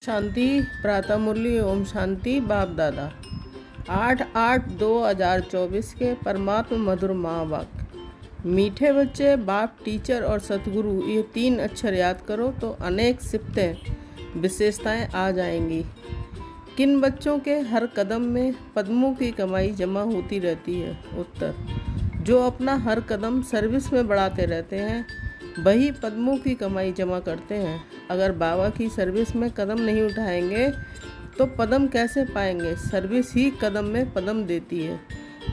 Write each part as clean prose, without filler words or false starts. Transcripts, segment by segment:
शांति प्रातः मुरली ओम शांति बाप दादा 8/8/2024 के परमात्मा मधुर माँ बाप। मीठे बच्चे, बाप, टीचर और सतगुरु, ये 3 अक्षर याद करो तो अनेक सिफ्तें विशेषताएं आ जाएंगी। किन बच्चों के हर कदम में पद्मों की कमाई जमा होती रहती है? उत्तर, जो अपना हर कदम सर्विस में बढ़ाते रहते हैं वही पद्मों की कमाई जमा करते हैं। अगर बाबा की सर्विस में कदम नहीं उठाएंगे तो पदम कैसे पाएंगे? सर्विस ही कदम में पदम देती है,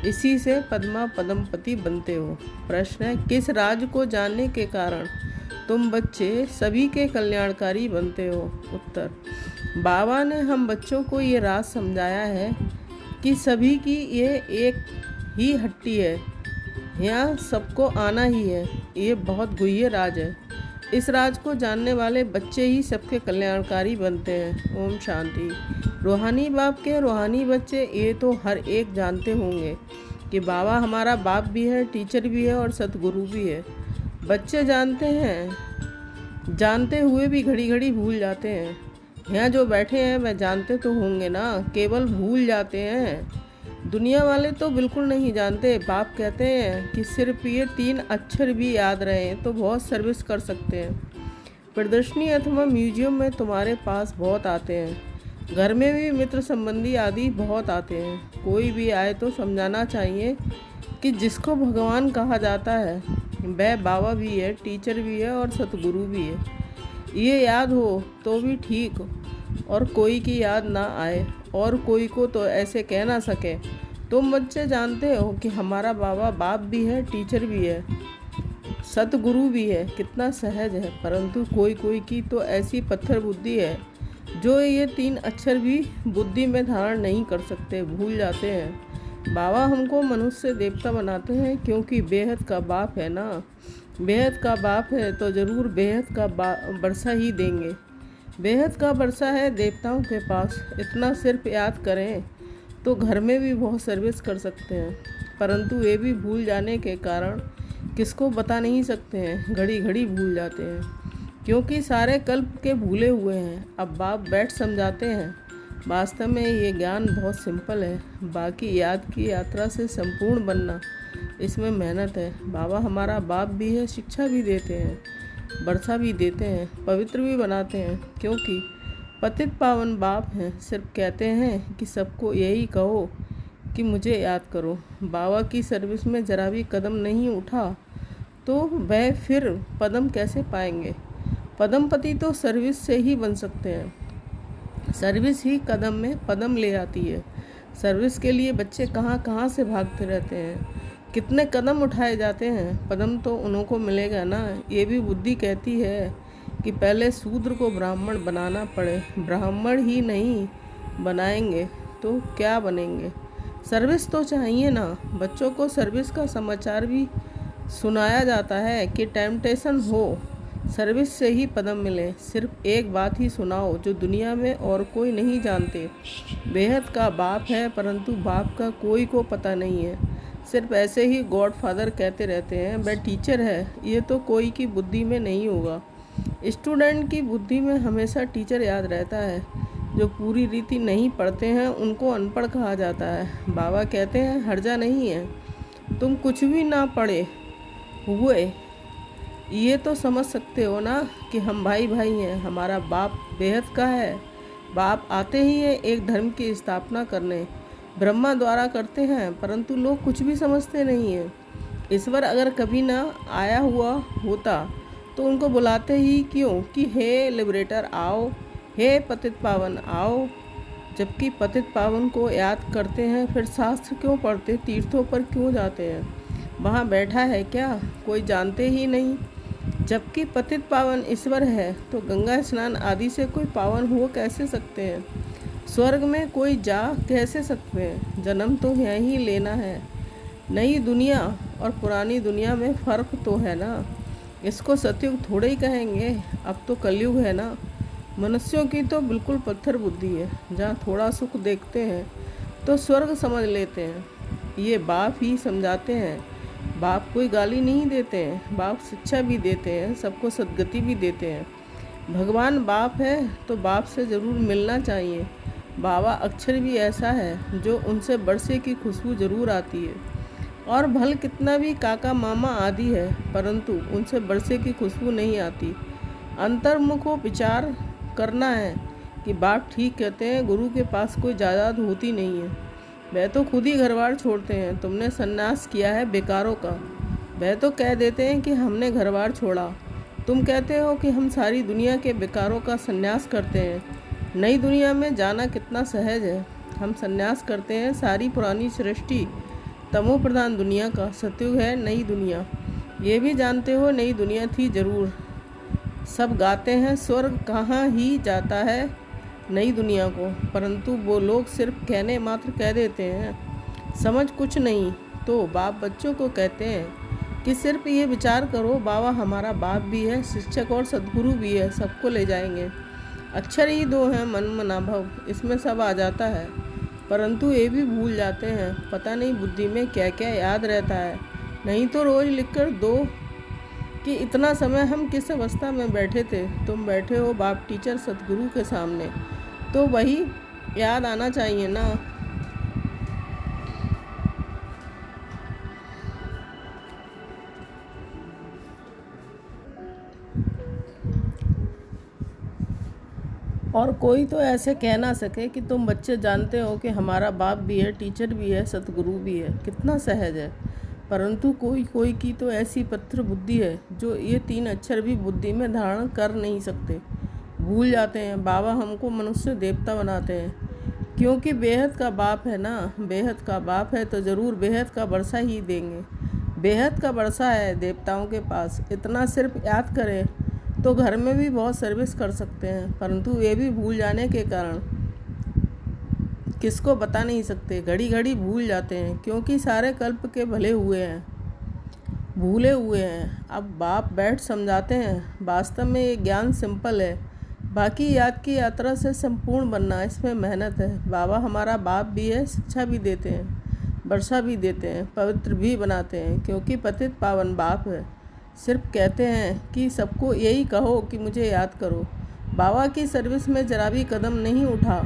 इसी से पद्मा पदमपति बनते हो। प्रश्न है, किस राज को जानने के कारण तुम बच्चे सभी के कल्याणकारी बनते हो? उत्तर, बाबा ने हम बच्चों को ये राज समझाया है कि सभी की ये एक ही हट्टी है, यहाँ सबको आना ही है। ये बहुत गुह्य राज है। इस राज को जानने वाले बच्चे ही सबके कल्याणकारी बनते हैं। ओम शांति। रूहानी बाप के रूहानी बच्चे ये तो हर एक जानते होंगे कि बाबा हमारा बाप भी है, टीचर भी है और सतगुरु भी है। बच्चे जानते हैं, जानते हुए भी घड़ी घड़ी भूल जाते हैं। यहाँ जो बैठे हैं वह जानते तो होंगे ना, केवल भूल जाते हैं। दुनिया वाले तो बिल्कुल नहीं जानते। बाप कहते हैं कि सिर्फ ये 3 अक्षर भी याद रहें तो बहुत सर्विस कर सकते हैं। प्रदर्शनी अथवा म्यूजियम में तुम्हारे पास बहुत आते हैं, घर में भी मित्र संबंधी आदि बहुत आते हैं। कोई भी आए तो समझाना चाहिए कि जिसको भगवान कहा जाता है वह बाबा भी है, टीचर भी है और सतगुरु भी है। ये याद हो तो भी ठीक, और कोई की याद ना आए और कोई को तो ऐसे कह ना सके। तुम बच्चे जानते हो कि हमारा बाबा बाप भी है, टीचर भी है, सतगुरु भी है। कितना सहज है, परंतु कोई कोई की तो ऐसी पत्थर बुद्धि है जो ये 3 अक्षर भी बुद्धि में धारण नहीं कर सकते, भूल जाते हैं। बाबा हमको मनुष्य देवता बनाते हैं क्योंकि बेहद का बाप है ना। बेहद का बाप है तो ज़रूर बेहद का बरसा ही देंगे। बेहद का बरसा है देवताओं के पास। इतना सिर्फ याद करें तो घर में भी बहुत सर्विस कर सकते हैं, परंतु ये भी भूल जाने के कारण किसको बता नहीं सकते हैं, घड़ी घड़ी भूल जाते हैं क्योंकि सारे कल्प के भूले हुए हैं। अब बाप बैठ समझाते हैं। वास्तव में ये ज्ञान बहुत सिंपल है। बाकी याद की यात्रा से संपूर्ण बनना, इसमें मेहनत है। बाबा हमारा बाप भी है, शिक्षा भी देते हैं, बरसा भी देते हैं, पवित्र भी बनाते हैं क्योंकि पतित पावन बाप हैं। सिर्फ कहते हैं कि सबको यही कहो कि मुझे याद करो। बाबा की सर्विस में ज़रा भी कदम नहीं उठा तो वह फिर पदम कैसे पाएंगे? पदमपति तो सर्विस से ही बन सकते हैं। सर्विस ही कदम में पदम ले आती है। सर्विस के लिए बच्चे कहाँ कहाँ से भागते रहते हैं, कितने कदम उठाए जाते हैं, पदम तो उन्हों को मिलेगा ना। ये भी बुद्धि कहती है कि पहले शूद्र को ब्राह्मण बनाना पड़े। ब्राह्मण ही नहीं बनाएंगे तो क्या बनेंगे? सर्विस तो चाहिए ना। बच्चों को सर्विस का समाचार भी सुनाया जाता है कि टेम्पटेशन हो, सर्विस से ही पदम मिले। सिर्फ एक बात ही सुनाओ जो दुनिया में और कोई नहीं जानते। बेहद का बाप है, परंतु बाप का कोई को पता नहीं है। सिर्फ ऐसे ही गॉड फादर कहते रहते हैं, वह टीचर है। ये तो कोई की बुद्धि में नहीं होगा। स्टूडेंट की बुद्धि में हमेशा टीचर याद रहता है। जो पूरी रीति नहीं पढ़ते हैं उनको अनपढ़ कहा जाता है। बाबा कहते हैं हर्जा नहीं है, तुम कुछ भी ना पढ़े हुए ये तो समझ सकते हो ना कि हम भाई भाई हैं। हमारा बाप बेहद का है। बाप आते ही है एक धर्म की स्थापना करने, ब्रह्मा द्वारा करते हैं, परंतु लोग कुछ भी समझते नहीं हैं। ईश्वर अगर कभी ना आया हुआ होता तो उनको बुलाते ही क्यों कि हे लिबरेटर आओ, हे पतित पावन आओ। जबकि पतित पावन को याद करते हैं फिर शास्त्र क्यों पढ़ते, तीर्थों पर क्यों जाते हैं? वहाँ बैठा है क्या, कोई जानते ही नहीं। जबकि पतित पावन ईश्वर है तो गंगा स्नान आदि से कोई पावन हो कैसे सकते हैं? स्वर्ग में कोई जा कैसे सकते हैं? जन्म तो यहीं लेना है। नई दुनिया और पुरानी दुनिया में फ़र्क तो है ना। इसको सतयुग थोड़े ही कहेंगे, अब तो कलयुग है ना। मनुष्यों की तो बिल्कुल पत्थर बुद्धि है, जहाँ थोड़ा सुख देखते हैं तो स्वर्ग समझ लेते हैं। ये बाप ही समझाते हैं। बाप कोई गाली नहीं देते हैं, बाप शिक्षा भी देते हैं, सबको सद्गति भी देते हैं। भगवान बाप है तो बाप से ज़रूर मिलना चाहिए। बाबा अक्षर भी ऐसा है जो उनसे बरसे की खुशबू ज़रूर आती है। और भल कितना भी काका मामा आदि है, परंतु उनसे बरसे की खुशबू नहीं आती। अंतर्मुख को विचार करना है कि बाप ठीक कहते हैं, गुरु के पास कोई जायदाद होती नहीं है। वह तो खुद ही घर बार छोड़ते हैं। तुमने सन्यास किया है बेकारों का। वह तो कह देते हैं कि हमने घर बार छोड़ा। तुम कहते हो कि हम सारी दुनिया के बेकारों का सन्यास करते हैं। नई दुनिया में जाना कितना सहज है। हम सन्यास करते हैं सारी पुरानी सृष्टि तमो प्रधान दुनिया का। सतयुग है नई दुनिया। ये भी जानते हो नई दुनिया थी जरूर। सब गाते हैं स्वर्ग कहाँ ही जाता है नई दुनिया को, परंतु वो लोग सिर्फ कहने मात्र कह देते हैं, समझ कुछ नहीं। तो बाप बच्चों को कहते हैं कि सिर्फ ये विचार करो, बाबा हमारा बाप भी है, शिक्षक और सद्गुरु भी है, सबको ले जाएंगे। अक्षर ही दो हैं मन मना भव, इसमें सब आ जाता है, परंतु ये भी भूल जाते हैं। पता नहीं बुद्धि में क्या क्या याद रहता है। नहीं तो रोज़ लिखकर दो कि इतना समय हम किस अवस्था में बैठे थे। तुम बैठे हो बाप टीचर सतगुरु के सामने, तो वही याद आना चाहिए ना। और कोई तो ऐसे कह ना सके कि तुम बच्चे जानते हो कि हमारा बाप भी है, टीचर भी है, सतगुरु भी है। कितना सहज है। परंतु कोई कोई की तो ऐसी पत्थर बुद्धि है जो ये 3 अक्षर भी बुद्धि में धारण कर नहीं सकते, भूल जाते हैं। बाबा हमको मनुष्य देवता बनाते हैं, क्योंकि बेहद का बाप है ना। बेहद का बाप है तो ज़रूर बेहद का वर्षा ही देंगे। बेहद का वर्षा है देवताओं के पास। इतना सिर्फ याद करें तो घर में भी बहुत सर्विस कर सकते हैं, परंतु ये भी भूल जाने के कारण किसको बता नहीं सकते। घड़ी घड़ी भूल जाते हैं, क्योंकि सारे कल्प के भले हुए हैं, भूले हुए हैं। अब बाप बैठ समझाते हैं। वास्तव में ये ज्ञान सिंपल है, बाकी याद की यात्रा से संपूर्ण बनना, इसमें मेहनत है। बाबा हमारा बाप भी है, शिक्षा भी देते हैं, वर्षा भी देते हैं, पवित्र भी बनाते हैं, क्योंकि पतित पावन बाप है। सिर्फ कहते हैं कि सबको यही कहो कि मुझे याद करो। बाबा की सर्विस में जरा भी कदम नहीं उठा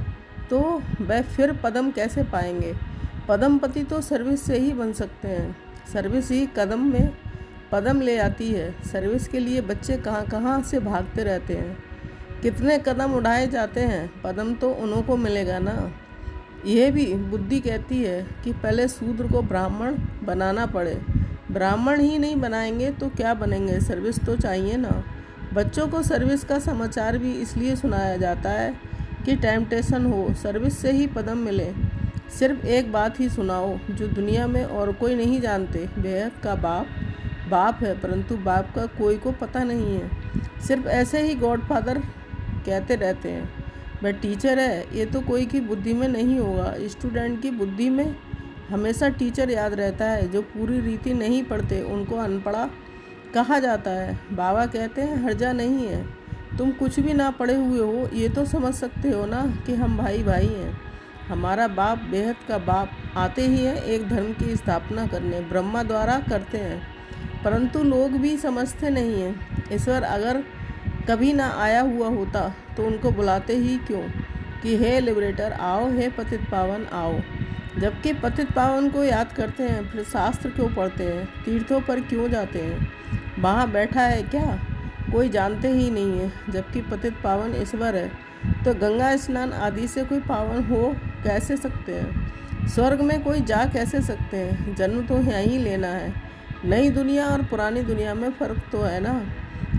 तो वह फिर पदम कैसे पाएंगे। पदमपति तो सर्विस से ही बन सकते हैं। सर्विस ही कदम में पदम ले आती है। सर्विस के लिए बच्चे कहाँ कहाँ से भागते रहते हैं, कितने कदम उठाए जाते हैं, पदम तो उन्हों को मिलेगा ना। यह भी बुद्धि कहती है कि पहले शूद्र को ब्राह्मण बनाना पड़े। ब्राह्मण ही नहीं बनाएंगे तो क्या बनेंगे। सर्विस तो चाहिए ना। बच्चों को सर्विस का समाचार भी इसलिए सुनाया जाता है कि टेम्पटेशन हो, सर्विस से ही पदम मिले। सिर्फ एक बात ही सुनाओ जो दुनिया में और कोई नहीं जानते। बेहद का बाप बाप है, परंतु बाप का कोई को पता नहीं है। सिर्फ ऐसे ही गॉडफादर कहते रहते हैं। वह टीचर है, ये तो कोई की बुद्धि में नहीं होगा। स्टूडेंट की बुद्धि में हमेशा टीचर याद रहता है। जो पूरी रीति नहीं पढ़ते उनको अनपढ़ा कहा जाता है। बाबा कहते हैं हर्जा नहीं है, तुम कुछ भी ना पढ़े हुए हो, ये तो समझ सकते हो ना कि हम भाई भाई हैं। हमारा बाप बेहद का बाप आते ही है एक धर्म की स्थापना करने, ब्रह्मा द्वारा करते हैं, परंतु लोग भी समझते नहीं हैं। ईश्वर अगर कभी ना आया हुआ होता तो उनको बुलाते ही क्यों कि हे लिबरेटर आओ, हे पतित पावन आओ। जबकि पतित पावन को याद करते हैं फिर शास्त्र क्यों पढ़ते हैं, तीर्थों पर क्यों जाते हैं। वहाँ बैठा है क्या कोई जानते ही नहीं है। जबकि पतित पावन ईश्वर है तो गंगा स्नान आदि से कोई पावन हो कैसे सकते हैं। स्वर्ग में कोई जा कैसे सकते हैं। जन्म तो यहीं लेना है। नई दुनिया और पुरानी दुनिया में फ़र्क तो है ना।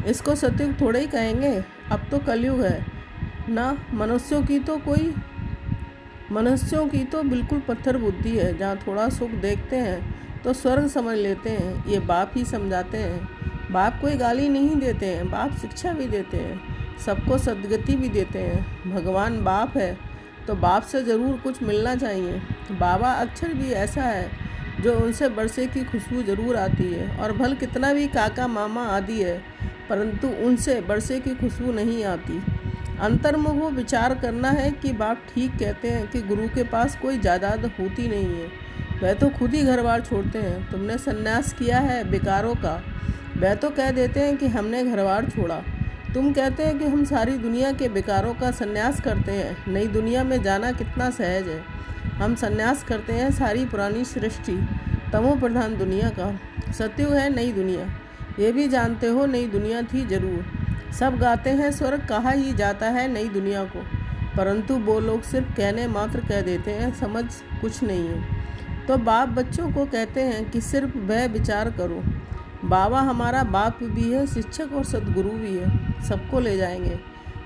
इसको सतयुग थोड़े ही कहेंगे, अब तो कलयुग है ना। मनुष्यों की तो बिल्कुल पत्थर बुद्धि है। जहाँ थोड़ा सुख देखते हैं तो स्वर्ग समझ लेते हैं। ये बाप ही समझाते हैं। बाप कोई गाली नहीं देते हैं, बाप शिक्षा भी देते हैं, सबको सद्गति भी देते हैं। भगवान बाप है तो बाप से ज़रूर कुछ मिलना चाहिए। बाबा अक्षर भी ऐसा है जो उनसे बरसे की खुशबू ज़रूर आती है। और भल कितना भी काका मामा आदि है, परंतु उनसे बरसे की खुशबू नहीं आती। अंतर्मुख विचार करना है कि बाप ठीक कहते हैं कि गुरु के पास कोई जायदाद होती नहीं है। वह तो खुद ही घर बार छोड़ते हैं। तुमने सन्यास किया है बेकारों का। वह तो कह देते हैं कि हमने घर बार छोड़ा। तुम कहते हैं कि हम सारी दुनिया के बेकारों का संन्यास करते हैं। नई दुनिया में जाना कितना सहज है। हम संन्यास करते हैं सारी पुरानी सृष्टि तमो प्रधान दुनिया का। सतयुग है नई दुनिया, ये भी जानते हो नई दुनिया थी जरूर। सब गाते हैं स्वर्ग कहा ही जाता है नई दुनिया को, परंतु वो लोग सिर्फ कहने मात्र कह देते हैं, समझ कुछ नहीं है। तो बाप बच्चों को कहते हैं कि सिर्फ वह विचार करो। बाबा हमारा बाप भी है, शिक्षक और सद्गुरु भी है। सबको ले जाएंगे।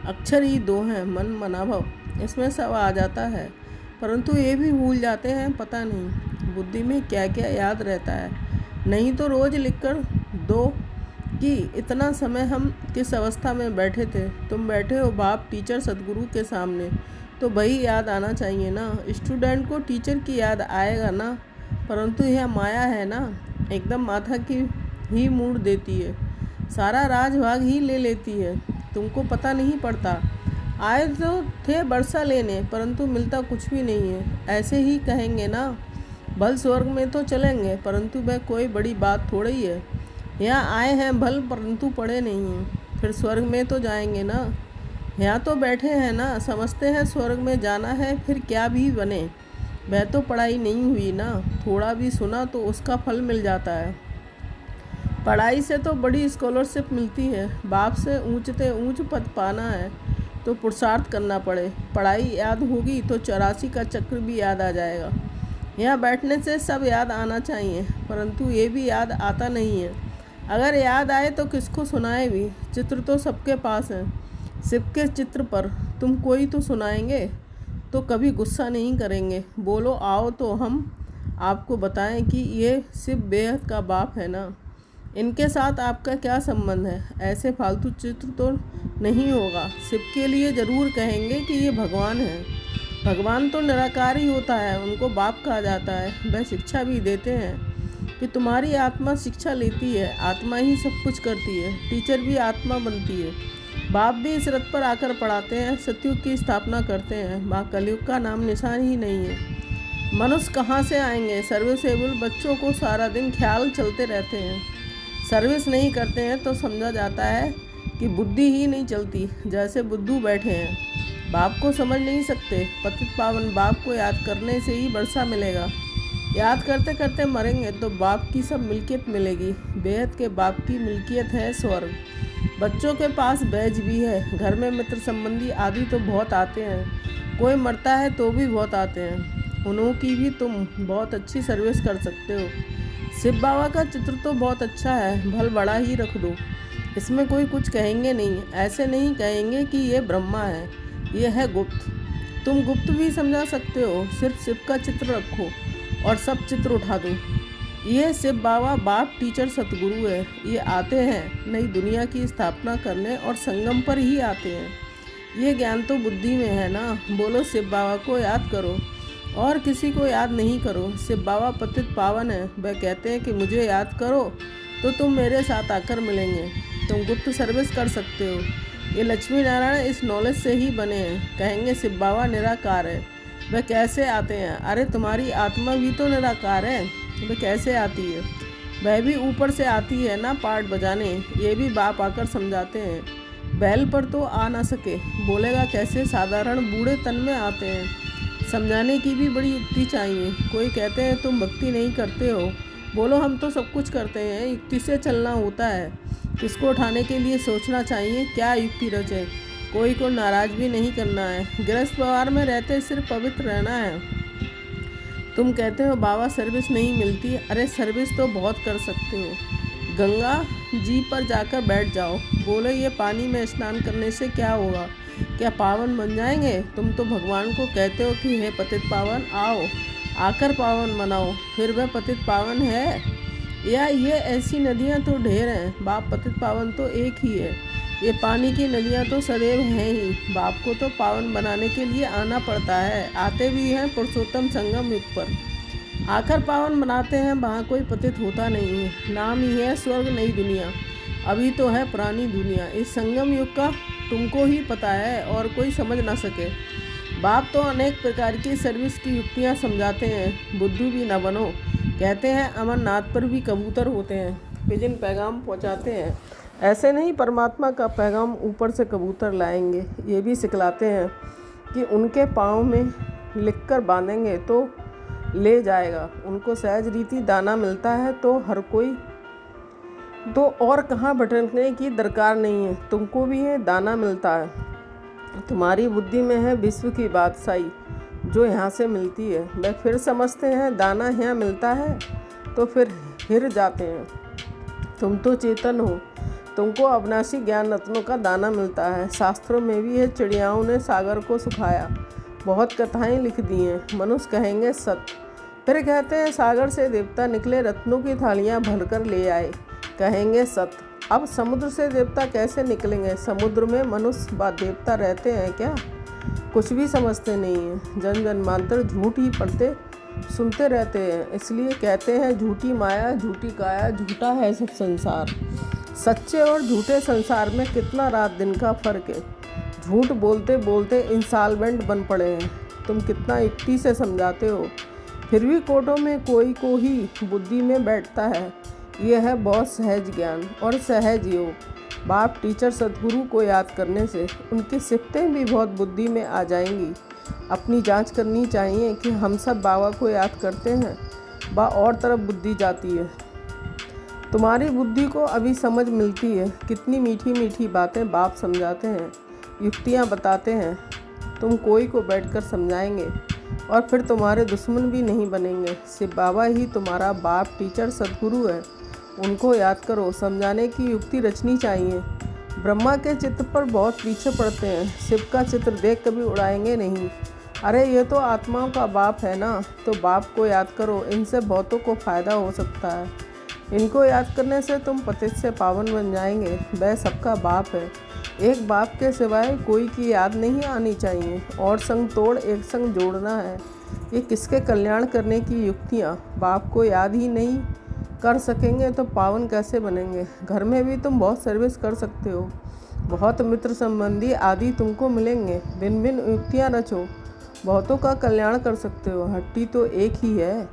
अक्षर ही दो हैं, मन मनाभव, इसमें सब आ जाता है, परंतु ये भी भूल जाते हैं। पता नहीं बुद्धि में क्या क्या याद रहता है। नहीं तो रोज़ लिखकर दो कि इतना समय हम किस अवस्था में बैठे थे। तुम बैठे हो बाप टीचर सद्गुरु के सामने, तो वही याद आना चाहिए ना। स्टूडेंट को टीचर की याद आएगा ना, परंतु यह माया है ना, एकदम माथा की ही मूड देती है, सारा राजभाग ही ले लेती है। तुमको पता नहीं पड़ता। आए तो थे बरसा लेने, परंतु मिलता कुछ भी नहीं है। ऐसे ही कहेंगे ना, भल स्वर्ग में तो चलेंगे, परंतु वह कोई बड़ी बात थोड़ी ही है। यहाँ आए हैं भल, परंतु पढ़े नहीं हैं, फिर स्वर्ग में तो जाएंगे ना। यहाँ तो बैठे हैं ना, समझते हैं स्वर्ग में जाना है, फिर क्या भी बने। वह तो पढ़ाई नहीं हुई ना, थोड़ा भी सुना तो उसका फल मिल जाता है। पढ़ाई से तो बड़ी स्कॉलरशिप मिलती है। बाप से ऊंचते ऊंच पद पाना है तो पुरुषार्थ करना पड़े। पढ़ाई याद होगी तो 84 का चक्र भी याद आ जाएगा। यहाँ बैठने से सब याद आना चाहिए, परंतु ये भी याद आता नहीं है। अगर याद आए तो किसको सुनाए भी। चित्र तो सबके पास है, शिव के चित्र पर तुम कोई तो सुनाएंगे तो कभी गुस्सा नहीं करेंगे। बोलो आओ तो हम आपको बताएं कि ये शिव बेहद का बाप है ना। इनके साथ आपका क्या संबंध है। ऐसे फालतू चित्र तो नहीं होगा। शिव के लिए ज़रूर कहेंगे कि ये भगवान है। भगवान तो निराकार ही होता है, उनको बाप कहा जाता है। वह शिक्षा भी देते हैं कि तुम्हारी आत्मा शिक्षा लेती है, आत्मा ही सब कुछ करती है। टीचर भी आत्मा बनती है। बाप भी इस रथ पर आकर पढ़ाते हैं, सतयुग की स्थापना करते हैं। वहाँ कलयुग का नाम निशान ही नहीं है। मनुष्य कहाँ से आएंगे। सर्विसेबल बच्चों को सारा दिन ख्याल चलते रहते हैं। सर्विस नहीं करते हैं तो समझा जाता है कि बुद्धि ही नहीं चलती, जैसे बुद्धू बैठे हैं। बाप को समझ नहीं सकते। पतित पावन बाप को याद करने से ही वर्षा मिलेगा। याद करते करते मरेंगे तो बाप की सब मिल्कियत मिलेगी। बेहद के बाप की मिल्कियत है स्वर्ग। बच्चों के पास बैज भी है। घर में मित्र संबंधी आदि तो बहुत आते हैं। कोई मरता है तो भी बहुत आते हैं। उन्हों की भी तुम बहुत अच्छी सर्विस कर सकते हो। शिव बाबा का चित्र तो बहुत अच्छा है, भल बड़ा ही रख दो। इसमें कोई कुछ कहेंगे नहीं। ऐसे नहीं कहेंगे कि ये ब्रह्मा है, ये है गुप्त। तुम गुप्त भी समझा सकते हो। सिर्फ शिव का चित्र रखो और सब चित्र उठा दो। ये शिव बाबा बाप टीचर सतगुरु है। ये आते हैं नई दुनिया की स्थापना करने और संगम पर ही आते हैं। ये ज्ञान तो बुद्धि में है ना। बोलो शिव बाबा को याद करो और किसी को याद नहीं करो। शिव बाबा पतित पावन है। वह कहते हैं कि मुझे याद करो तो तुम मेरे साथ आकर मिलेंगे। तुम गुप्त सर्विस कर सकते हो। ये लक्ष्मी नारायण इस नॉलेज से ही बने हैं। कहेंगे शिव बाबा निराकार है, वह कैसे आते हैं। अरे तुम्हारी आत्मा भी तो निराकार है, वह कैसे आती है। वह भी ऊपर से आती है ना पार्ट बजाने। ये भी बाप आकर समझाते हैं। बैल पर तो आ ना सके, बोलेगा कैसे। साधारण बूढ़े तन में आते हैं। समझाने की भी बड़ी युक्ति चाहिए। कोई कहते हैं तुम भक्ति नहीं करते हो। बोलो हम तो सब कुछ करते हैं, युक्ति से चलना होता है। किसको उठाने के लिए सोचना चाहिए, क्या युक्ति रचे। कोई को नाराज़ भी नहीं करना है। गृहस्थ व्यवहार में रहते सिर्फ पवित्र रहना है। तुम कहते हो बाबा सर्विस नहीं मिलती। अरे सर्विस तो बहुत कर सकते हो। गंगा जी पर जाकर बैठ जाओ। बोले ये पानी में स्नान करने से क्या होगा, क्या पावन बन जाएंगे। तुम तो भगवान को कहते हो कि हे पतित पावन आओ, आकर पावन बनाओ। फिर वह पतित पावन है या ये ऐसी नदियाँ तो ढेर हैं। बाप पतित पावन तो एक ही है। ये पानी की नदियाँ तो सदैव हैं ही। बाप को तो पावन बनाने के लिए आना पड़ता है। आते भी हैं पुरुषोत्तम संगम युग पर, आकर पावन बनाते हैं। वहाँ कोई पतित होता नहीं है। नाम ही है स्वर्ग नई दुनिया। अभी तो है पुरानी दुनिया। इस संगम युग का तुमको ही पता है और कोई समझ ना सके। बाप तो अनेक प्रकार की सर्विस की युक्तियाँ समझाते हैं। बुद्धू भी न बनो। कहते हैं अमरनाथ पर भी कबूतर होते हैं, पिजन पैगाम पहुँचाते हैं। ऐसे नहीं परमात्मा का पैगाम ऊपर से कबूतर लाएंगे, ये भी सिखलाते हैं कि उनके पाँव में लिखकर बांधेंगे तो ले जाएगा। उनको सहज रीति दाना मिलता है तो हर कोई, तो और कहाँ भटकने की दरकार नहीं है, तुमको भी ये दाना मिलता है। तुम्हारी बुद्धि में है विश्व की बादशाही जो यहाँ से मिलती है। वे फिर समझते हैं दाना यहाँ मिलता है तो फिर हिर जाते हैं। तुम तो चेतन हो, तुमको अविनाशी ज्ञान रत्नों का दाना मिलता है। शास्त्रों में भी है चिड़ियाओं ने सागर को सुखाया, बहुत कथाएं लिख दी हैं। मनुष्य कहेंगे सत्य, फिर कहते हैं सागर से देवता निकले रत्नों की थालियां भरकर ले आए, कहेंगे सत्य। अब समुद्र से देवता कैसे निकलेंगे? समुद्र में मनुष्य व देवता रहते हैं क्या? कुछ भी समझते नहीं हैं। जन जन्मांतर झूठ ही पढ़ते सुनते रहते हैं, इसलिए कहते हैं झूठी माया झूठी काया झूठा है सब संसार। सच्चे और झूठे संसार में कितना रात दिन का फर्क है। झूठ बोलते बोलते इंसॉल्वेंट बन पड़े हैं। तुम कितना युक्ति से समझाते हो, फिर भी कोर्टों में कोई को ही बुद्धि में बैठता है। यह है बहुत सहज ज्ञान और सहज योग। बाप टीचर सद्गुरु को याद करने से उनकी सिफ्तें भी बहुत बुद्धि में आ जाएंगी। अपनी जांच करनी चाहिए कि हम सब बाबा को याद करते हैं व और तरफ बुद्धि जाती है। तुम्हारी बुद्धि को अभी समझ मिलती है। कितनी मीठी मीठी बातें बाप समझाते हैं, युक्तियाँ बताते हैं। तुम कोई को बैठकर समझाएंगे और फिर तुम्हारे दुश्मन भी नहीं बनेंगे। सिर्फ बाबा ही तुम्हारा बाप टीचर सद्गुरु है। उनको याद करो। समझाने की युक्ति रचनी चाहिए। ब्रह्मा के चित्र पर बहुत पीछे पड़ते हैं, शिव का चित्र देख कभी उड़ाएंगे नहीं। अरे ये तो आत्माओं का बाप है ना, तो बाप को याद करो। इनसे बहुतों को फ़ायदा हो सकता है। इनको याद करने से तुम पतित से पावन बन जाएंगे। वह सबका बाप है। एक बाप के सिवाय कोई की याद नहीं आनी चाहिए। और संग तोड़ एक संग जोड़ना है। ये किसके कल्याण करने की युक्तियाँ? बाप को याद ही नहीं कर सकेंगे तो पावन कैसे बनेंगे? घर में भी तुम बहुत सर्विस कर सकते हो। बहुत मित्र संबंधी आदि तुमको मिलेंगे। भिन्न भिन्न युक्तियाँ रचो, बहुतों का कल्याण कर सकते हो। हट्टी तो एक ही है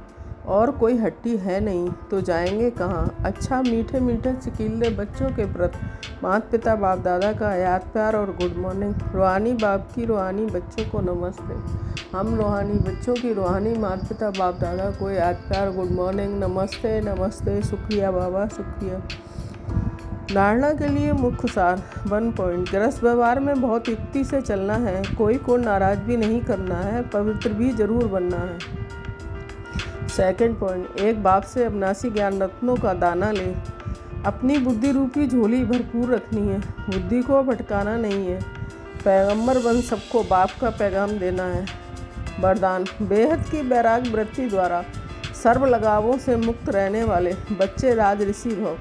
और कोई हट्टी है नहीं, तो जाएंगे कहाँ? अच्छा, मीठे मीठे चिकीले बच्चों के प्रति माता पिता बाप दादा का याद प्यार और गुड मॉर्निंग। रूहानी बाप की रूहानी बच्चों को नमस्ते। हम रूहानी बच्चों की रूहानी माता पिता बाप दादा को याद प्यार गुड मॉर्निंग, नमस्ते नमस्ते, शुक्रिया बाबा शुक्रिया। धारणा के लिए मुख्य सार 1 पॉइंट। गृहस्थ व्यवहार में बहुत युक्ति से चलना है। कोई को नाराज भी नहीं करना है, पवित्र भी जरूर बनना है। 2 पॉइंट। एक बाप से अविनाशी ज्ञान रत्नों का दाना ले। अपनी बुद्धि रूपी झोली भरपूर रखनी है, बुद्धि को भटकाना नहीं है। पैगंबर बन सबको बाप का पैगाम देना है। वरदान। बेहद की वैराग वृत्ति द्वारा सर्व लगावों से मुक्त रहने वाले बच्चे राज ऋषि भव।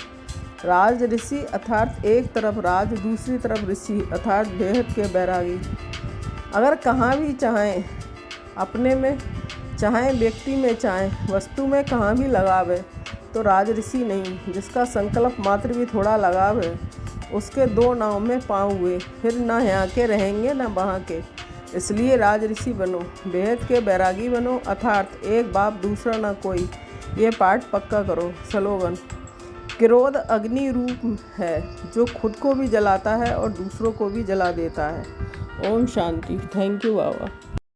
राज ऋषि अर्थात एक तरफ राज, दूसरी तरफ ऋषि अर्थात बेहद के बैरागी। अगर कहाँ भी चाहें, अपने में चाहें, व्यक्ति में चाहें, वस्तु में कहाँ भी लगाव है तो राज ऋषि नहीं। जिसका संकल्प मात्र भी थोड़ा लगाव है, उसके 2 नाव में पाँव हुए, फिर ना यहाँ के रहेंगे ना वहाँ के। इसलिए राज ऋषि बनो, बेहद के बैरागी बनो, अर्थात एक बाप दूसरा ना कोई। ये पाठ पक्का करो। स्लोगन। क्रोध अग्नि रूप है जो खुद को भी जलाता है और दूसरों को भी जला देता है। ओम शांति। Thank you Baba.